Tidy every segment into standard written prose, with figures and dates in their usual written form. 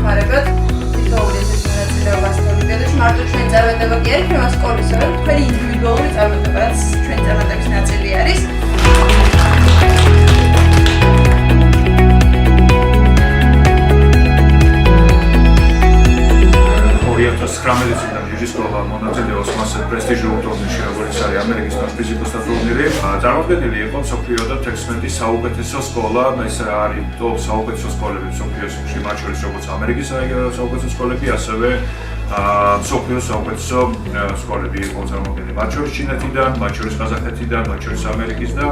გეხმარებათ თითოეული ესეთი მონაწილეობას ოლიმპიადაში. მარტო ჩვენ წარმატება კი არ იქნება სკოლის, არამედ თქვენი ინდივიდუალური წარმატება, რაც ჩვენი წარმატების ნაწილი არის. 2019 წლიდან ჯიუჯიტსის სკოლა მონაწილეობს მასზე პრესტიჟიულ ტურნირში, როგორც არის ამერიკის ფიზიკოსთა ტურნირი. წარმოდგენილი იყო მსოფლიო და 16 საუკეთესო სკოლა, ეს არის ტოპ საუკეთესო სკოლები მსოფლიოში, მათ შორის როგორც ამერიკის საუკეთესო სკოლები, ასევე მსოფლიოს საუკეთესო სკოლები იყო წარმოდგენილი. მათ შორის ჩინეთიდან, მათ შორის ყაზახეთიდან, მათ შორის ამერიკის და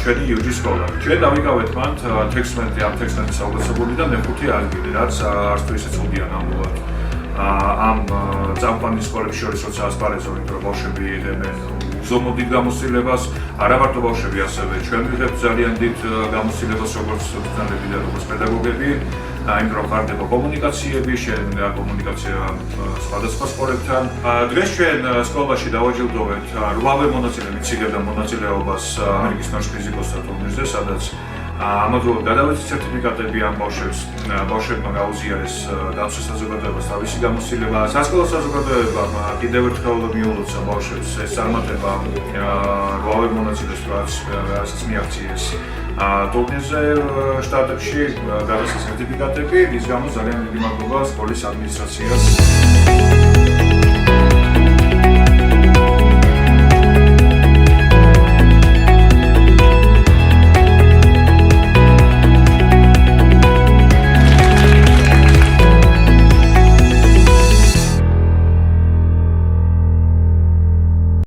ჩვენი ჯიუჯიტსის სკოლა. ჩვენ დავიკავეთ მან 16 საუკეთესობიდან მეხუთე ადგილი, რაც არც თუ ისე ცუდია ნამდვილად. ამ წამყვანი სკოლების შორის როცა ასპარეზობ, იმიტომ რომ ბავშვები იღებენ უზომოდ დიდ გამოცდილებას, არა მარტო ბავშვები, ასევე ჩვენ ვიღებთ ძალიან დიდ გამოცდილებას, როგორც მწვრთნელები და როგორც პედაგოგები, იმიტომ რომ ხარდება კომუნიკაციები, კომუნიკაცია სხვადასხვა სკოლებთან. დღეს ჩვენ სკოლაში დავაჯილდოვეთ 8 მონაწილე მიციგებდა მონაწილეობას ამერიკის ფიზიკოსთა ტურნირზე, სადაც ამავდროულად გადავეცით სერტიფიკატები ამ ბავშვებმა გაუზიარეს დაცვის საზოგადოებას თავისი გამოცდილება. სასკოლო საზოგადოებამ კიდევ ერთხელ მიულოცა ბავშვებს ეს წარმატება 8 მონაწილეს, რასაც მიაღწიეს ტურნირზე შტატებში, გადასცა სერტიფიკატები, რის გამოც ძალიან დიდი მადლობა სკოლის ადმინისტრაციას.